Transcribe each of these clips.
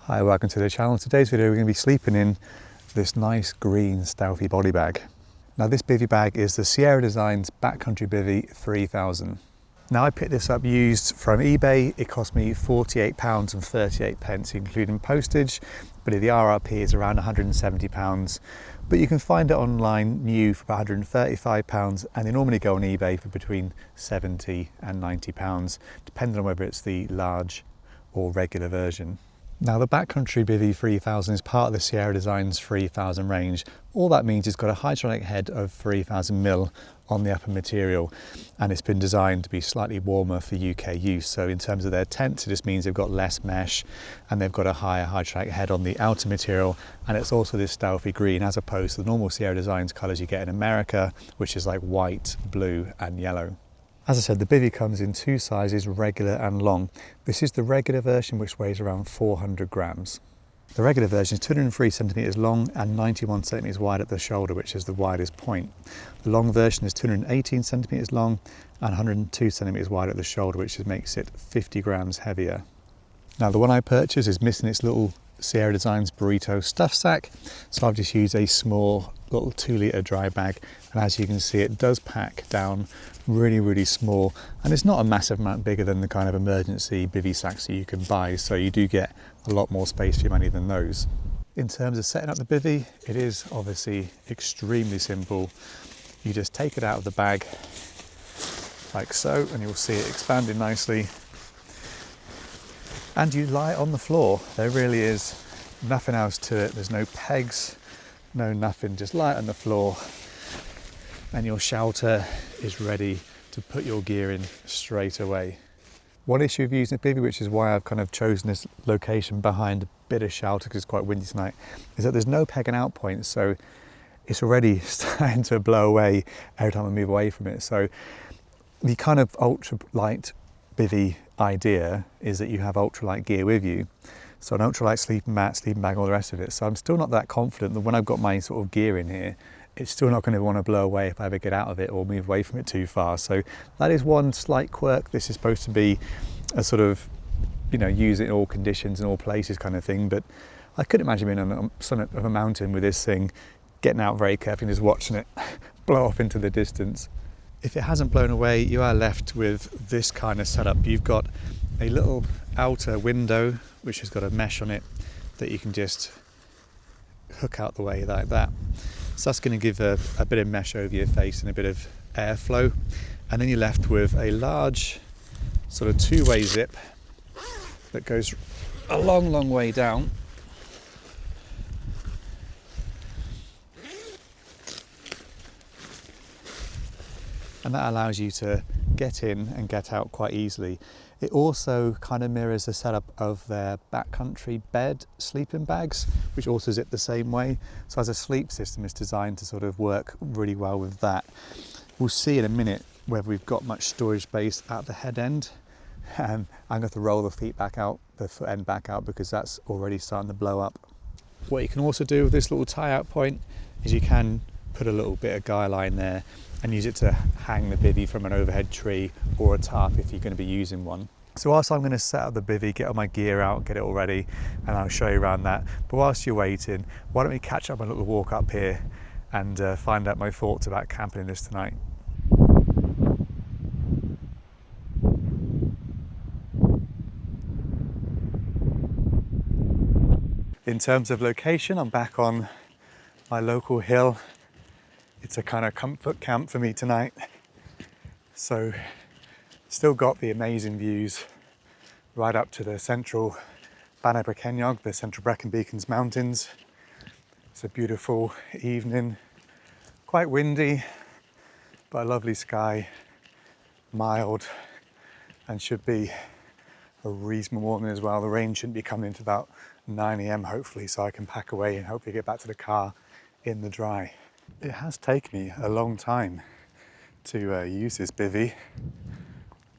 Hi, welcome to the channel. In today's video we're going to be sleeping in this nice green stealthy body bag. Now this bivy bag is the Sierra Designs Backcountry Bivy 3000. Now I picked this up used from eBay. It cost me £48.38 including postage, but the RRP is around £170. But you can find it online new for about £135 and they normally go on eBay for between £70 and £90, depending on whether it's the large or regular version. Now the Backcountry Bivy 3000 is part of the Sierra Designs 3000 range. All that means it's got a hydronic head of 3000mm on the upper material, and it's been designed to be slightly warmer for UK use. So in terms of their tents, it just means they've got less mesh and they've got a higher hydronic head on the outer material, and it's also this stealthy green as opposed to the normal Sierra Designs colours you get in America, which is like white, blue and yellow. As I said, the bivy comes in two sizes, regular and long. This is the regular version, which weighs around 400 grams. The regular version is 203 centimeters long and 91 centimeters wide at the shoulder, which is the widest point. The long version is 218 centimeters long and 102 centimeters wide at the shoulder, which makes it 50 grams heavier. Now the one I purchased is missing its little Sierra Designs burrito stuff sack, so I've just used a small little 2-litre dry bag, and as you can see it does pack down really small, and it's not a massive amount bigger than the kind of emergency bivy sacks that you can buy, so you do get a lot more space for your money than those. In terms of setting up the bivy, it is obviously extremely simple. You just take it out of the bag like so, and you'll see it expanding nicely, and you lie on the floor. There really is nothing else to it. There's no pegs, no nothing, just lie on the floor and your shelter is ready to put your gear in straight away. One issue of using a bivy, which is why I've kind of chosen this location behind a bit of shelter because it's quite windy tonight, is that there's no peg and out point, so it's already starting to blow away every time I move away from it. So the kind of ultralight bivy idea is that you have ultralight gear with you. So an ultralight sleeping mat, sleeping bag, all the rest of it. So I'm still not that confident that when I've got my sort of gear in here, it's still not going to want to blow away if I ever get out of it or move away from it too far. So that is one slight quirk. This is supposed to be a sort of, you know, use it in all conditions and all places kind of thing. But I couldn't imagine being on the summit of a mountain with this thing, getting out very carefully and just watching it blow off into the distance. If it hasn't blown away, you are left with this kind of setup. You've got a little outer window which has got a mesh on it that you can just hook out the way like that. So that's going to give a bit of mesh over your face and a bit of airflow, and then you're left with a large sort of two-way zip that goes a long way down, and that allows you to get in and get out quite easily. It also kind of mirrors the setup of their backcountry bed sleeping bags, which also zip the same way. So as a sleep system, it's designed to sort of work really well with that. We'll see in a minute whether we've got much storage space at the head end. And I'm going to roll the feet back out, the foot end back out, because that's already starting to blow up. What you can also do with this little tie out point is you can put a little bit of guy line there and use it to hang the bivy from an overhead tree or a tarp if you're going to be using one. So whilst I'm going to set up the bivy, get all my gear out, get it all ready, and I'll show you around that. But whilst you're waiting, why don't we catch up on a little walk up here and find out my thoughts about camping in this tonight. In terms of location, I'm back on my local hill. It's a kind of comfort camp for me tonight. So still got the amazing views right up to the central Banabrekenyog, the central Brecon Beacons Mountains. It's a beautiful evening, quite windy, but a lovely sky, mild, and should be a reasonable morning as well. The rain shouldn't be coming into about 9 AM hopefully, so I can pack away and hopefully get back to the car in the dry. It has taken me a long time to use this bivy.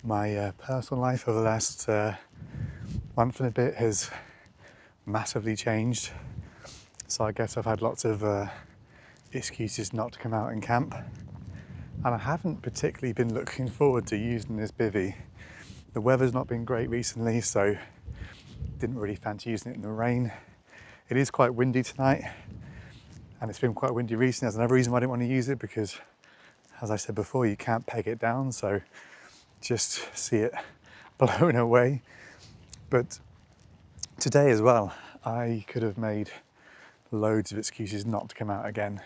My personal life over the last month and a bit has massively changed, so I guess I've had lots of excuses not to come out and camp, and I haven't particularly been looking forward to using this bivy. The weather's not been great recently, so Didn't really fancy using it in the rain. It is quite windy tonight, and it's been quite windy recently. That's another reason why I didn't want to use it, because as I said before, you can't peg it down, so just see it blown away. But today as well, I could have made loads of excuses not to come out again.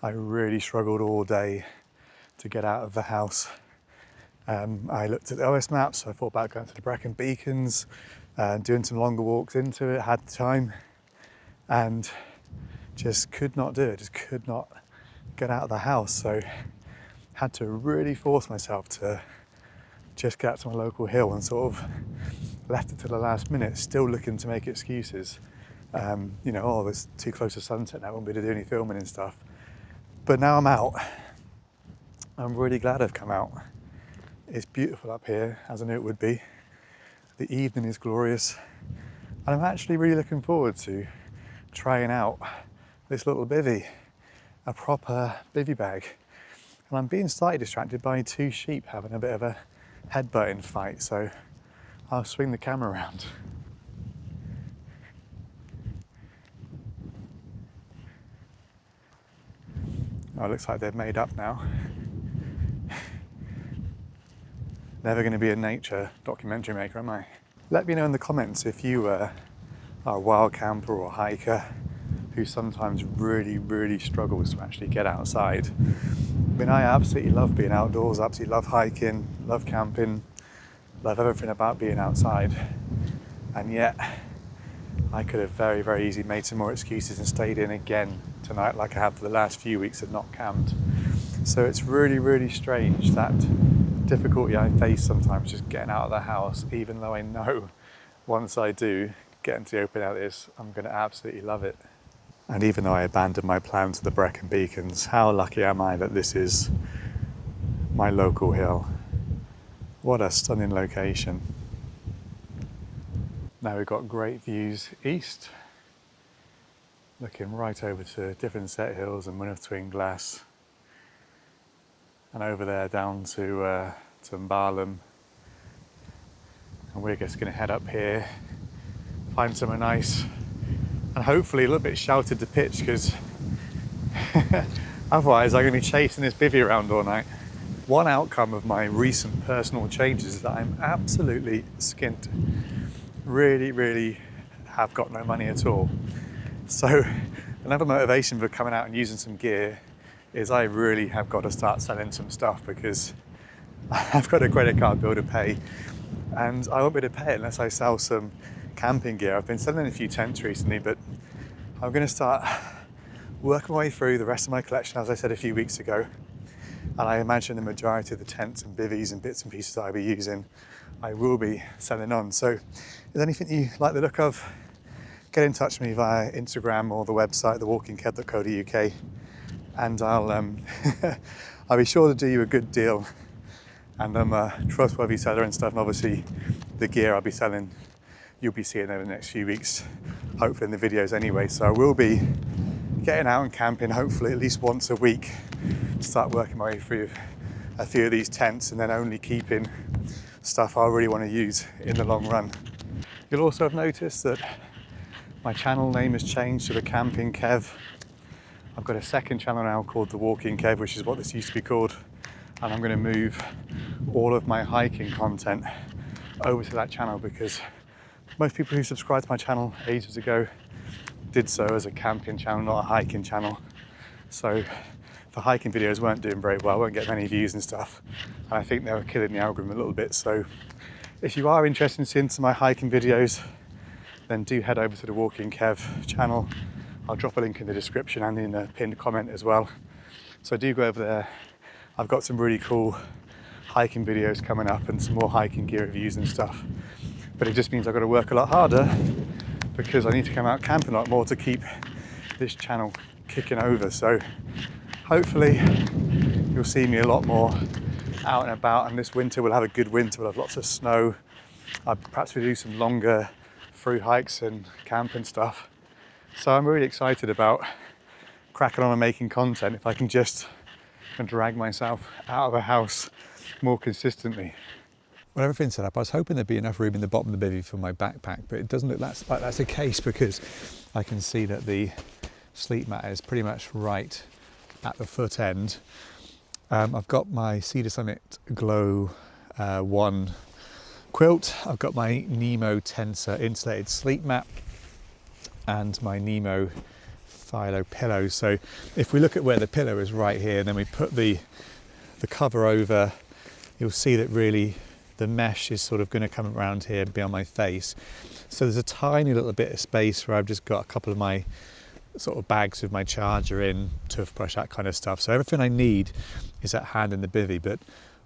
I really struggled all day to get out of the house. I looked at the OS maps, so I thought about going to the Brecon Beacons, doing some longer walks into it, had time, and just could not do it, just could not get out of the house. So had to really force myself to just get out to my local hill, and sort of left it to the last minute, still looking to make excuses. You know, oh, it's too close to sunset now, I won't be able to do any filming and stuff. But now I'm out. I'm really glad I've come out. It's beautiful up here, as I knew it would be. The evening is glorious, and I'm actually really looking forward to trying out this little bivvy, a proper bivvy bag. And I'm being slightly distracted by two sheep having a bit of a headbutting fight, so I'll swing the camera around. Oh, it looks like they've made up now. Never going to be a nature documentary maker, am I? Let me know in the comments if you are a wild camper or hiker who sometimes really struggles to actually get outside. I mean, I absolutely love being outdoors, absolutely love hiking, love camping, love everything about being outside. And yet, I could have very easily made some more excuses and stayed in again tonight, like I have for the last few weeks and not camped. So it's really strange, that difficulty I face sometimes just getting out of the house, even though I know once I do get into the open out this, I'm going to absolutely love it. And even though I abandoned my plans for the Brecon Beacons, how lucky am I that this is my local hill. What a stunning location. Now we've got great views east, looking right over to different set hills and Mynydda Twin Glass, and over there down to Mbalum. And we're just going to head up here, find somewhere nice, and hopefully a little bit sheltered to pitch, because otherwise I'm going to be chasing this bivvy around all night. One outcome of my recent personal changes is that I'm absolutely skint. Really have got no money at all. So another motivation for coming out and using some gear is I really have got to start selling some stuff, because I've got a credit card bill to pay, and I won't be able to pay it unless I sell some camping gear. I've been selling a few tents recently, but I'm going to start working my way through the rest of my collection, as I said a few weeks ago. And I imagine the majority of the tents and bivvies and bits and pieces that I'll be using, I will be selling on. So if there's anything you like the look of, get in touch with me via Instagram or the website, thewalkingkev.co.uk, and I'll be sure to do you a good deal. And I'm a trustworthy seller and stuff, and obviously the gear I'll be selling, you'll be seeing over the next few weeks, hopefully in the videos anyway. So I will be getting out and camping, hopefully at least once a week, to start working my way through a few of these tents, and then only keeping stuff I really want to use in the long run. You'll also have noticed that my channel name has changed to the Camping Kev. I've got a second channel now called The Walking Kev, which is what this used to be called, and I'm going to move all of my hiking content over to that channel, because most people who subscribed to my channel ages ago did so as a camping channel, not a hiking channel. So the hiking videos weren't doing very well, weren't getting many views and stuff, and I think they were killing the algorithm a little bit. So if you are interested in seeing some of my hiking videos, then do head over to the Walking Kev channel. I'll drop a link in the description and in the pinned comment as well. So do go over there. I've got some really cool hiking videos coming up and some more hiking gear reviews and stuff. But it just means I've got to work a lot harder, because I need to come out camping a lot more to keep this channel kicking over. So hopefully you'll see me a lot more out and about, and this winter we'll have a good winter. We'll have lots of snow. Perhaps we'll do some longer through hikes and camp and stuff. So I'm really excited about cracking on and making content if I can just drag myself out of a house more consistently. Well, everything's set up. I was hoping there'd be enough room in the bottom of the bivvy for my backpack, but it doesn't look like that's the case, because I can see that the sleep mat is pretty much right at the foot end. I've got my Cedar Summit Glow 1 quilt. I've got my Nemo Tensor insulated sleep mat and my Nemo Philo pillow. So if we look at where the pillow is right here, and then we put the cover over, you'll see that really the mesh is sort of going to come around here and be on my face. So there's a tiny little bit of space where I've just got a couple of my sort of bags with my charger in, toothbrush, that kind of stuff. So everything I need is at hand in the bivvy, but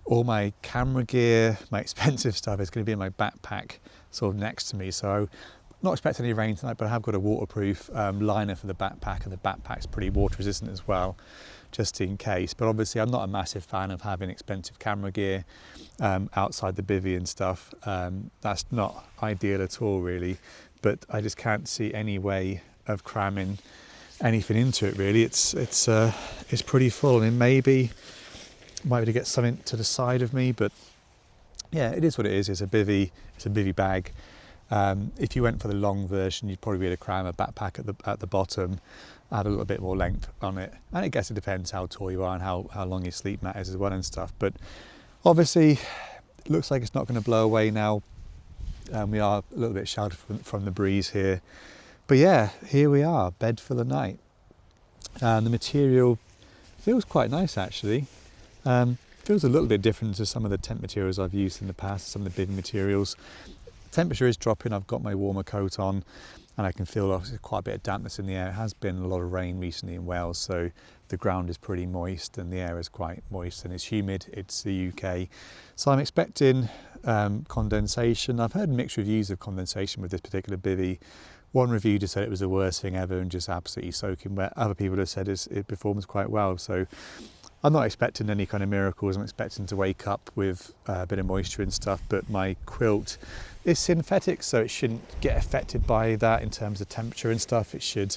all my camera gear, my expensive stuff is going to be in my backpack sort of next to me. So I'm not expecting any rain tonight, but I have got a waterproof liner for the backpack, and the backpack's pretty water resistant as well, just in case. But obviously I'm not a massive fan of having expensive camera gear outside the bivvy and stuff. That's not ideal at all, really, but I just can't see any way of cramming anything into it, really. It's pretty full. I mean, maybe might be able to get something to the side of me, but yeah, it is what it is. It's a bivvy bag. If you went for the long version, you'd probably be able to cram a backpack at the bottom, add a little bit more length on it. And I guess it depends how tall you are and how long your sleep mat is as well and stuff. But obviously, it looks like it's not going to blow away now. We are a little bit sheltered from the breeze here. But yeah, here we are, bed for the night. And the material feels quite nice, actually. Feels a little bit different to some of the tent materials I've used in the past, some of the bivvy materials. Temperature is dropping. I've got my warmer coat on, and I can feel obviously quite a bit of dampness in the air. It has been a lot of rain recently in Wales, so the ground is pretty moist and the air is quite moist, and it's humid. It's the UK, so I'm expecting condensation. I've heard mixed reviews of condensation with this particular bivvy. One review just said it was the worst thing ever and just absolutely soaking wet. Other people have said it performs quite well. So I'm not expecting any kind of miracles. I'm expecting to wake up with a bit of moisture and stuff, but my quilt is synthetic, so it shouldn't get affected by that in terms of temperature and stuff. It should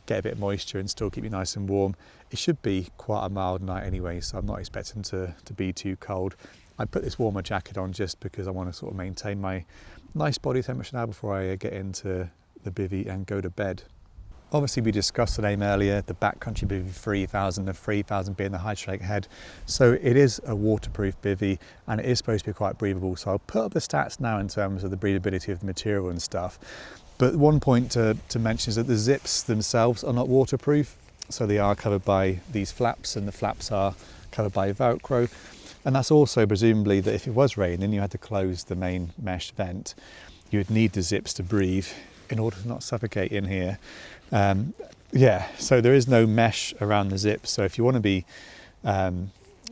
get a bit of moisture and still keep you nice and warm. It should be quite a mild night anyway, so I'm not expecting to be too cold. I put this warmer jacket on just because I want to sort of maintain my nice body temperature now before I get into the bivvy and go to bed. Obviously we discussed the name earlier, the Backcountry Bivy 3000, the 3000 being the hydraulic head. So it is a waterproof bivvy and it is supposed to be quite breathable. So I'll put up the stats now in terms of the breathability of the material and stuff. But one point to mention is that the zips themselves are not waterproof. So they are covered by these flaps, and the flaps are covered by Velcro. And that's also presumably that if it was raining, you had to close the main mesh vent, you would need the zips to breathe in order to not suffocate in here. So there is no mesh around the zips. So if you want to be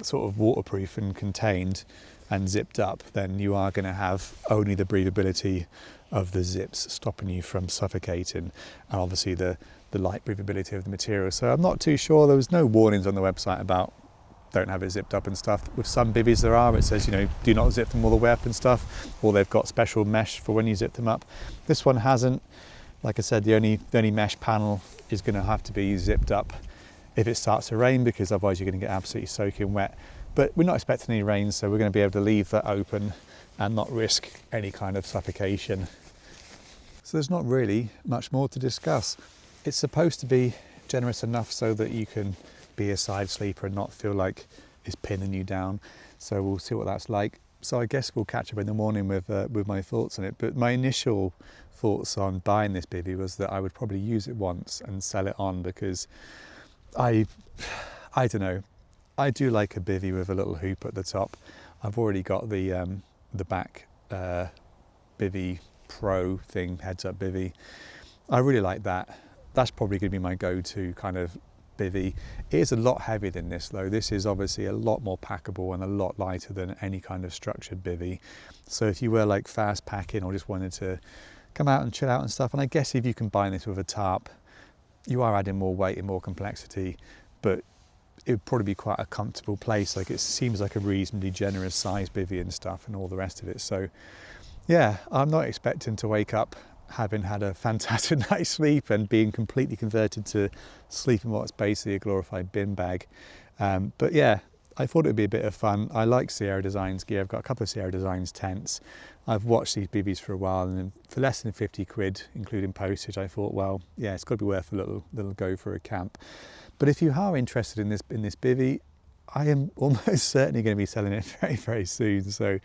sort of waterproof and contained and zipped up, then you are going to have only the breathability of the zips stopping you from suffocating, and obviously the light breathability of the material. So I'm not too sure. There was no warnings on the website about don't have it zipped up and stuff. With some bivvies there are, it says, do not zip them all the way up and stuff, or they've got special mesh for when you zip them up. This one hasn't. Like I said, the only mesh panel is going to have to be zipped up if it starts to rain, because otherwise you're going to get absolutely soaking wet. But we're not expecting any rain, so we're going to be able to leave that open and not risk any kind of suffocation. So there's not really much more to discuss. It's supposed to be generous enough so that you can be a side sleeper and not feel like it's pinning you down. So we'll see what that's like. So I guess we'll catch up in the morning with my thoughts on it. But my initial thoughts on buying this bivvy was that I would probably use it once and sell it on, because I don't know, I do like a bivvy with a little hoop at the top. I've already got the back bivvy pro thing, heads up bivvy. I really like that. That's probably going to be my go-to kind of bivvy. It is a lot heavier than this though. This is obviously a lot more packable and a lot lighter than any kind of structured bivvy. So if you were like fast packing or just wanted to come out and chill out and stuff, and I guess if you combine this with a tarp, you are adding more weight and more complexity, but it would probably be quite a comfortable place. Like, it seems like a reasonably generous size bivvy and stuff and all the rest of it. So yeah, I'm not expecting to wake up having had a fantastic night's sleep and being completely converted to sleep in what's basically a glorified bin bag. But yeah, I thought it'd be a bit of fun. I like Sierra Designs gear. I've got a couple of Sierra Designs tents. I've watched these bivvies for a while, and for less than 50 quid, including postage, I thought, well, yeah, it's got to be worth a little go for a camp. But if you are interested in this bivvy, I am almost certainly going to be selling it very, very soon. So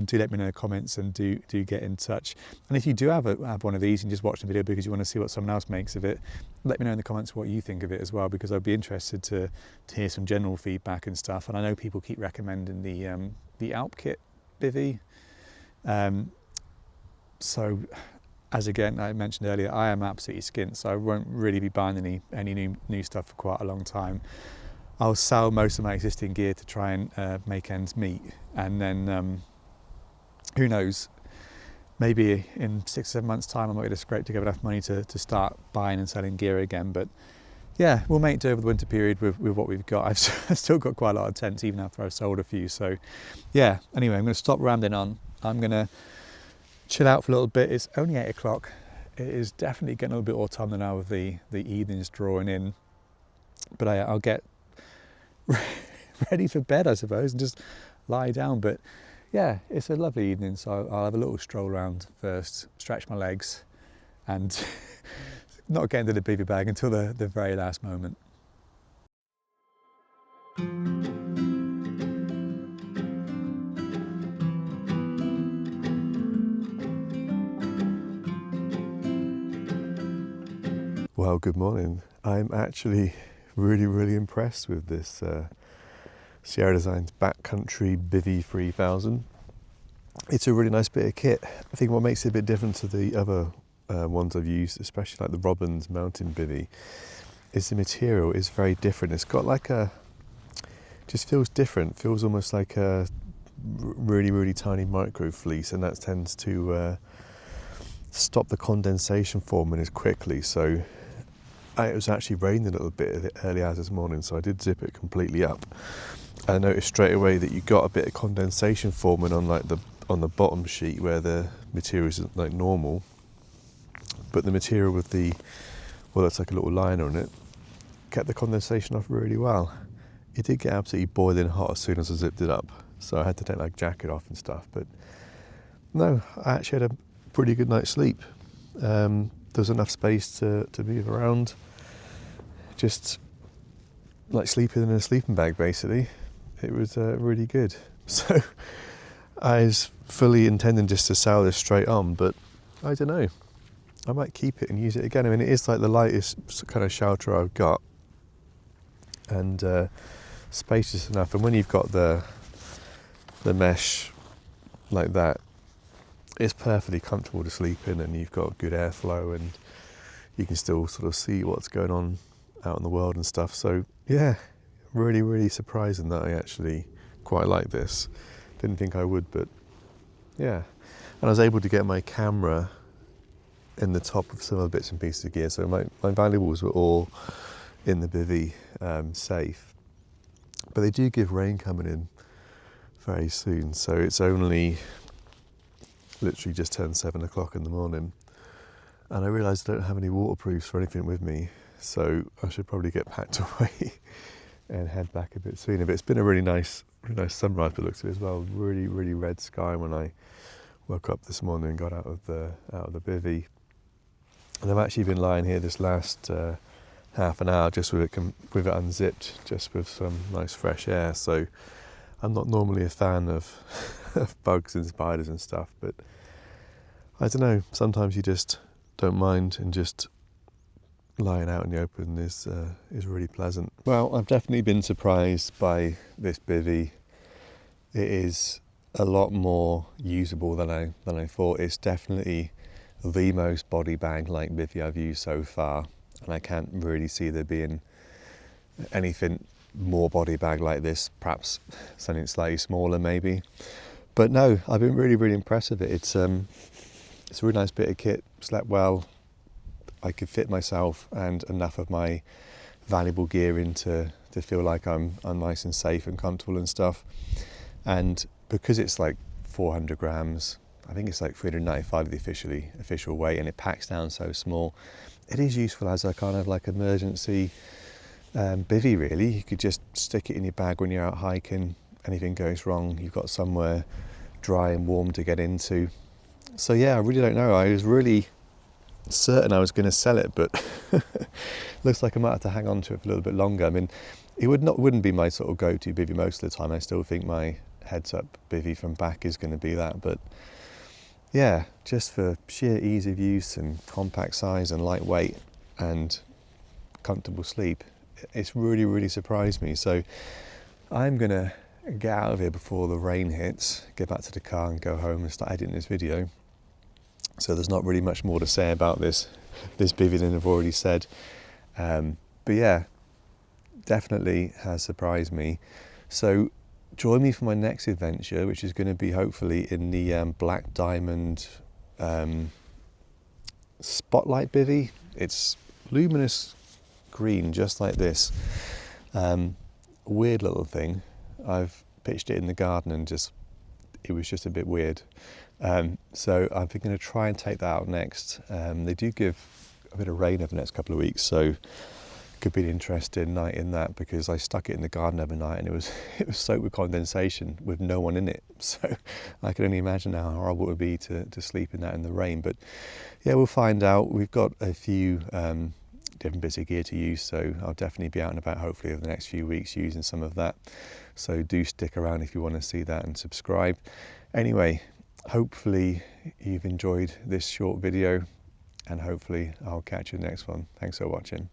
do let me know in the comments, and do get in touch. And if you do have one of these and just watch the video because you want to see what someone else makes of it, let me know in the comments what you think of it as well, because I'd be interested to hear some general feedback and stuff. And I know people keep recommending the Alp Kit bivvy. So as again I mentioned earlier, I am absolutely skint, so I won't really be buying any new stuff for quite a long time. I'll sell most of my existing gear to try and make ends meet, and then who knows, maybe in 6 or 7 months time I might be able to scrape together enough money to start buying and selling gear again. But yeah, we'll make do over the winter period with what we've got. I've still got quite a lot of tents even after I've sold a few. So yeah, anyway, I'm going to stop rambling on. I'm going to chill out for a little bit. It's only 8 o'clock. It is definitely getting a little bit autumnal now with the evenings drawing in, but I'll get ready for bed, I suppose, and just lie down. But yeah, it's a lovely evening, so I'll have a little stroll around first, stretch my legs, and not get into the bivy bag until the very last moment. Well, good morning. I'm actually really impressed with this Sierra Designs Backcountry Bivy 3000. It's a really nice bit of kit. I think what makes it a bit different to the other ones I've used, especially like the Robbins mountain bivy, is the material is very different. It's got like just feels different, feels almost like a really tiny micro fleece, and that tends to stop the condensation forming as quickly. So it was actually raining a little bit at the early hours this morning, so I did zip it completely up. I noticed straight away that you got a bit of condensation forming on the bottom sheet where the material isn't like normal, but the material with it's like a little liner on it, kept the condensation off really well. It did get absolutely boiling hot as soon as I zipped it up, so I had to take like jacket off and stuff. But no, I actually had a pretty good night's sleep. There was enough space to move around, just like sleeping in a sleeping bag basically. It was really good. So I was fully intending just to sell this straight on, but I don't know, I might keep it and use it again. I mean, it is like the lightest kind of shelter I've got, and spacious enough. And when you've got the mesh like that, it's perfectly comfortable to sleep in, and you've got good airflow, and you can still sort of see what's going on out in the world and stuff. So yeah, really surprising that I actually quite like this. Didn't think I would, but yeah. And I was able to get my camera in the top of some of the bits and pieces of gear, so my valuables were all in the bivvy, safe. But they do give rain coming in very soon, so it's only literally just turned 7 o'clock in the morning, and I realised I don't have any waterproofs or anything with me, so I should probably get packed away and head back a bit sooner. But it's been a really nice sunrise by the looks of it as well. Really red sky when I woke up this morning and got out of the bivvy. And I've actually been lying here this last half an hour just with it unzipped, just with some nice fresh air. So I'm not normally a fan of bugs and spiders and stuff, but I don't know, sometimes you just don't mind, and just lying out in the open is really pleasant. Well, I've definitely been surprised by this bivvy. It is a lot more usable than I thought. It's definitely the most body bag like bivvy I've used so far, and I can't really see there being anything more body bag like this. Perhaps something slightly smaller maybe, but no, I've been really impressed with it. It's a really nice bit of kit. Slept well. I could fit myself and enough of my valuable gear in to feel like I'm nice and safe and comfortable and stuff. And because it's like 400 grams, I think it's like 395 the official weight, and it packs down so small, it is useful as a kind of like emergency bivvy really. You could just stick it in your bag when you're out hiking. Anything goes wrong, you've got somewhere dry and warm to get into. So yeah, I really don't know. I was really certain I was going to sell it, but looks like I might have to hang on to it for a little bit longer. I mean, it wouldn't be my sort of go-to bivvy most of the time. I still think my heads-up bivvy from back is going to be that, but yeah, just for sheer ease of use and compact size and lightweight and comfortable sleep, it's really surprised me. So I'm gonna get out of here before the rain hits, get back to the car and go home and start editing this video. So there's not really much more to say about this bivvy than I've already said. But yeah, definitely has surprised me. So join me for my next adventure, which is going to be hopefully in the black diamond spotlight bivvy. It's luminous green, just like this. Weird little thing. I've pitched it in the garden and it was just a bit weird. So I'm going to try and take that out next. They do give a bit of rain over the next couple of weeks, so could be an interesting night in that, because I stuck it in the garden overnight and it was soaked with condensation with no one in it. So I can only imagine how horrible it would be to sleep in that in the rain. But yeah, we'll find out. We've got a few different bits of gear to use, so I'll definitely be out and about hopefully over the next few weeks using some of that. So do stick around if you want to see that and subscribe. Anyway, hopefully you've enjoyed this short video, and hopefully I'll catch you in the next one. Thanks for watching.